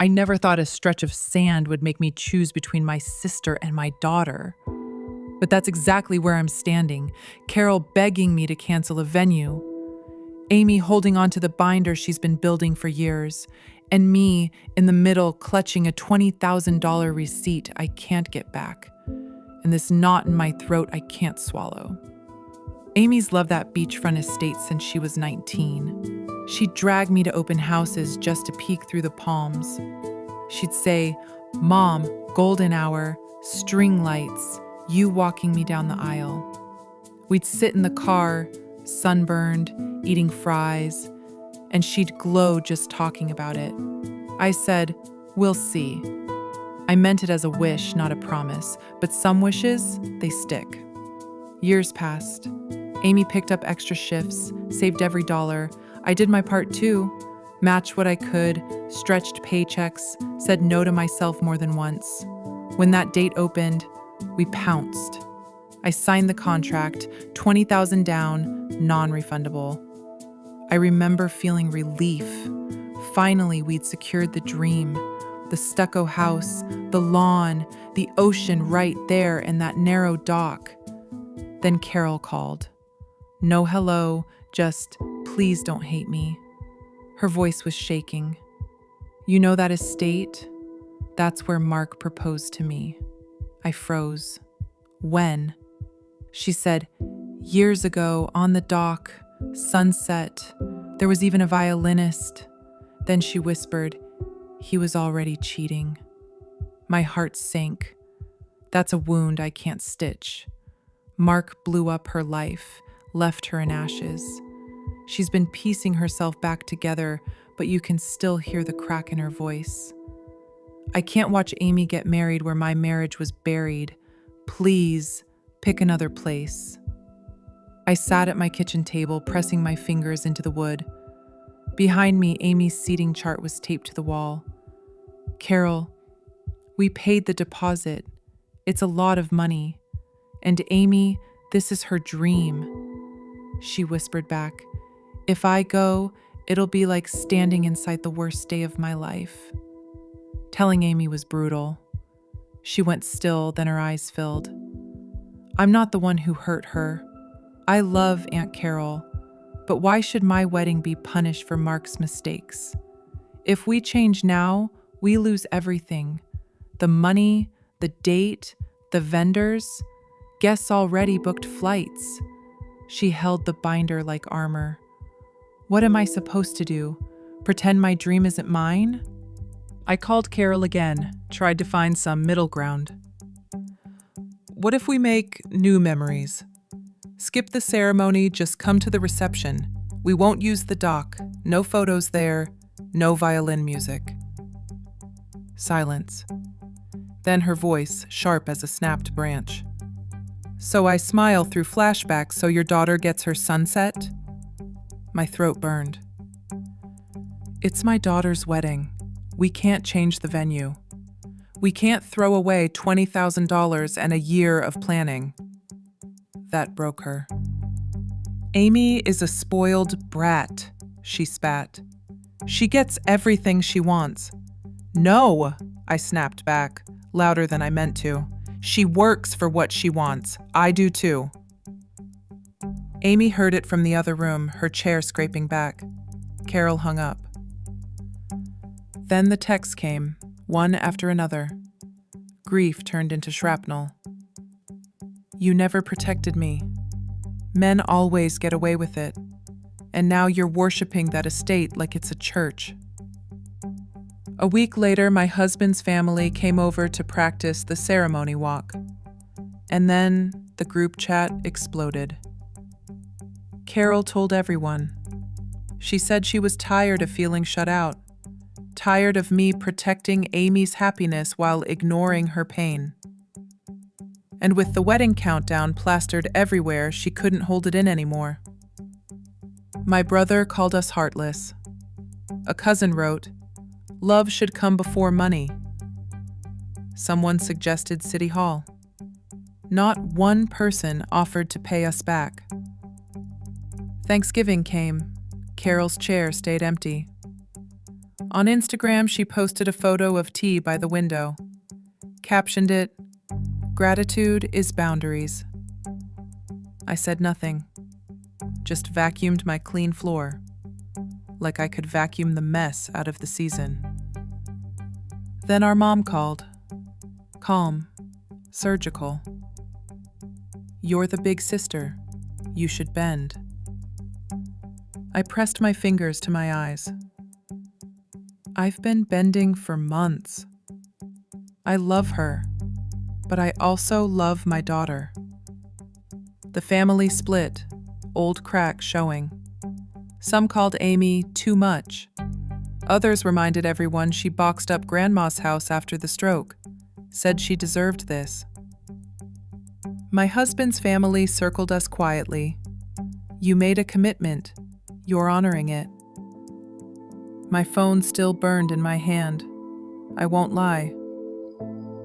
I never thought a stretch of sand would make me choose between my sister and my daughter. But that's exactly where I'm standing, Carol begging me to cancel a venue. Amy holding onto the binder she's been building for years, and me in the middle clutching a $20,000 receipt I can't get back, and this knot in my throat I can't swallow. Amy's loved that beachfront estate since she was 19. She'd drag me to open houses just to peek through the palms. She'd say, "Mom, golden hour, string lights, you walking me down the aisle." We'd sit in the car, sunburned, eating fries, and she'd glow just talking about it. I said, "We'll see." I meant it as a wish, not a promise, but some wishes, they stick. Years passed. Amy picked up extra shifts, saved every dollar. I did my part too, matched what I could, stretched paychecks, said no to myself more than once. When that date opened, we pounced. I signed the contract, $20,000 down, non-refundable. I remember feeling relief. Finally, we'd secured the dream. The stucco house, the lawn, the ocean right there in that narrow dock. Then Carol called. No hello, just, "Please don't hate me." Her voice was shaking. "You know that estate? That's where Mark proposed to me." I froze. "When?" She said, "Years ago, on the dock, sunset. There was even a violinist." Then she whispered, "He was already cheating." My heart sank. That's a wound I can't stitch. Mark blew up her life, left her in ashes. She's been piecing herself back together, but you can still hear the crack in her voice. I can't watch Amy get married where my marriage was buried. Please, pick another place. I sat at my kitchen table, pressing my fingers into the wood. Behind me, Amy's seating chart was taped to the wall. "Carol, we paid the deposit. It's a lot of money. And Amy, this is her dream." She whispered back, "If I go, it'll be like standing inside the worst day of my life." Telling Amy was brutal. She went still, then her eyes filled. I'm not the one who hurt her. I love Aunt Carol, but why should my wedding be punished for Mark's mistakes? If we change now, we lose everything. The money, the date, the vendors. Guests already booked flights. She held the binder like armor. What am I supposed to do? Pretend my dream isn't mine? I called Carol again, tried to find some middle ground. What if we make new memories? Skip the ceremony, just come to the reception. We won't use the dock. No photos there, no violin music. Silence. Then her voice, sharp as a snapped branch. "So I smile through flashbacks so your daughter gets her sunset?" My throat burned. "It's my daughter's wedding. We can't change the venue. We can't throw away $20,000 and a year of planning." That broke her. "Amy is a spoiled brat," she spat. "She gets everything she wants." "No," I snapped back, louder than I meant to. "She works for what she wants. I do too." Amy heard it from the other room, her chair scraping back. Carol hung up. Then the texts came, one after another. Grief turned into shrapnel. "You never protected me. Men always get away with it. And now you're worshiping that estate like it's a church." A week later, my husband's family came over to practice the ceremony walk. And then the group chat exploded. Carol told everyone. She said she was tired of feeling shut out, tired of me protecting Amy's happiness while ignoring her pain. And with the wedding countdown plastered everywhere, she couldn't hold it in anymore. My brother called us heartless. A cousin wrote, "Love should come before money." Someone suggested City Hall. Not one person offered to pay us back. Thanksgiving came. Carol's chair stayed empty. On Instagram, she posted a photo of tea by the window, captioned it, "Gratitude is boundaries." I said nothing, just vacuumed my clean floor, like I could vacuum the mess out of the season. Then our mom called, calm, surgical. "You're the big sister. You should bend." I pressed my fingers to my eyes. I've been bending for months. I love her, but I also love my daughter. The family split, old cracks showing. Some called Amy too much. Others reminded everyone she boxed up Grandma's house after the stroke, said she deserved this. My husband's family circled us quietly. "You made a commitment. You're honoring it." My phone still burned in my hand. I won't lie.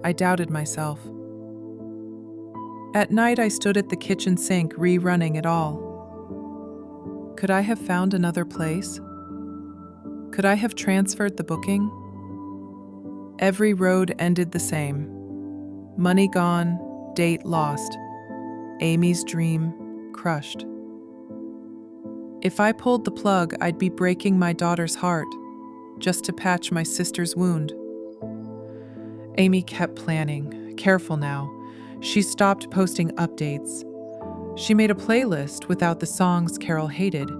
I doubted myself. At night, I stood at the kitchen sink rerunning it all. Could I have found another place? Could I have transferred the booking? Every road ended the same. Money gone, date lost. Amy's dream crushed. If I pulled the plug, I'd be breaking my daughter's heart, just to patch my sister's wound. Amy kept planning. Careful now. She stopped posting updates. She made a playlist without the songs Carol hated.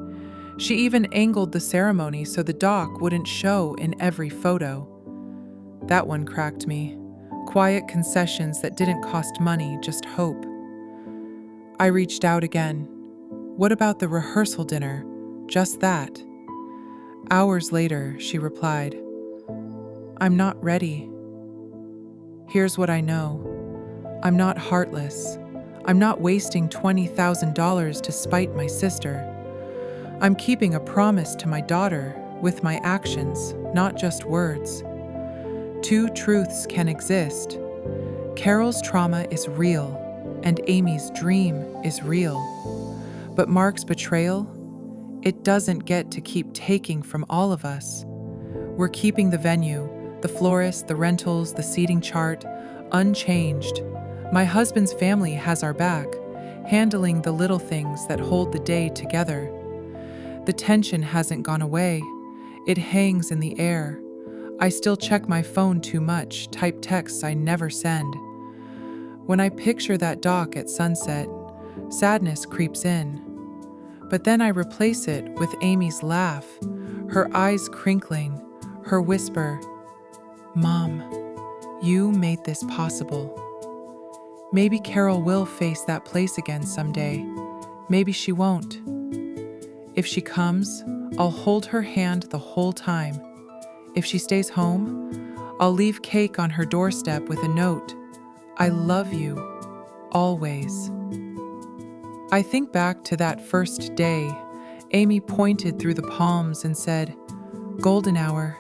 She even angled the ceremony so the doc wouldn't show in every photo. That one cracked me. Quiet concessions that didn't cost money, just hope. I reached out again. What about the rehearsal dinner? Just that. Hours later, she replied, "I'm not ready. Here's what I know. I'm not heartless. I'm not wasting $20,000 to spite my sister. I'm keeping a promise to my daughter with my actions, not just words. Two truths can exist. Carol's trauma is real, and Amy's dream is real. But Mark's betrayal, it doesn't get to keep taking from all of us. We're keeping the venue, the florist, the rentals, the seating chart, unchanged. My husband's family has our back, handling the little things that hold the day together. The tension hasn't gone away. It hangs in the air. I still check my phone too much, type texts I never send. When I picture that dock at sunset, sadness creeps in. But then I replace it with Amy's laugh, her eyes crinkling, her whisper, "Mom, you made this possible." Maybe Carol will face that place again someday. Maybe she won't. If she comes, I'll hold her hand the whole time. If she stays home, I'll leave cake on her doorstep with a note, "I love you, always." I think back to that first day. Amy pointed through the palms and said, "Golden hour."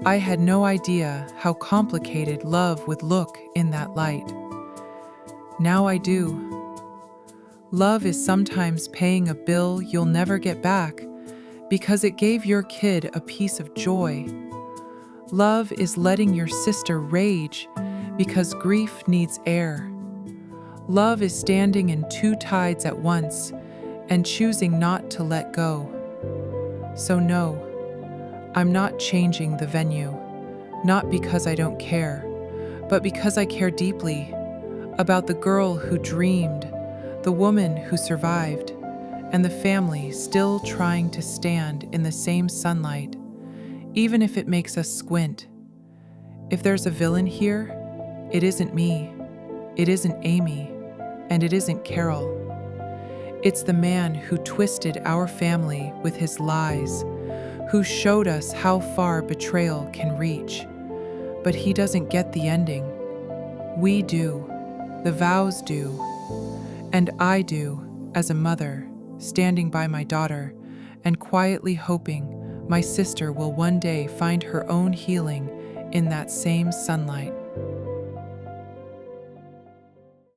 I had no idea how complicated love would look in that light. Now I do. Love is sometimes paying a bill you'll never get back because it gave your kid a piece of joy. Love is letting your sister rage because grief needs air. Love is standing in two tides at once and choosing not to let go. So no, I'm not changing the venue, not because I don't care, but because I care deeply about the girl who dreamed, the woman who survived, and the family still trying to stand in the same sunlight, even if it makes us squint. If there's a villain here, it isn't me, it isn't Amy, and it isn't Carol. It's the man who twisted our family with his lies, who showed us how far betrayal can reach. But he doesn't get the ending. We do. The vows do. And I do, as a mother, standing by my daughter and quietly hoping my sister will one day find her own healing in that same sunlight.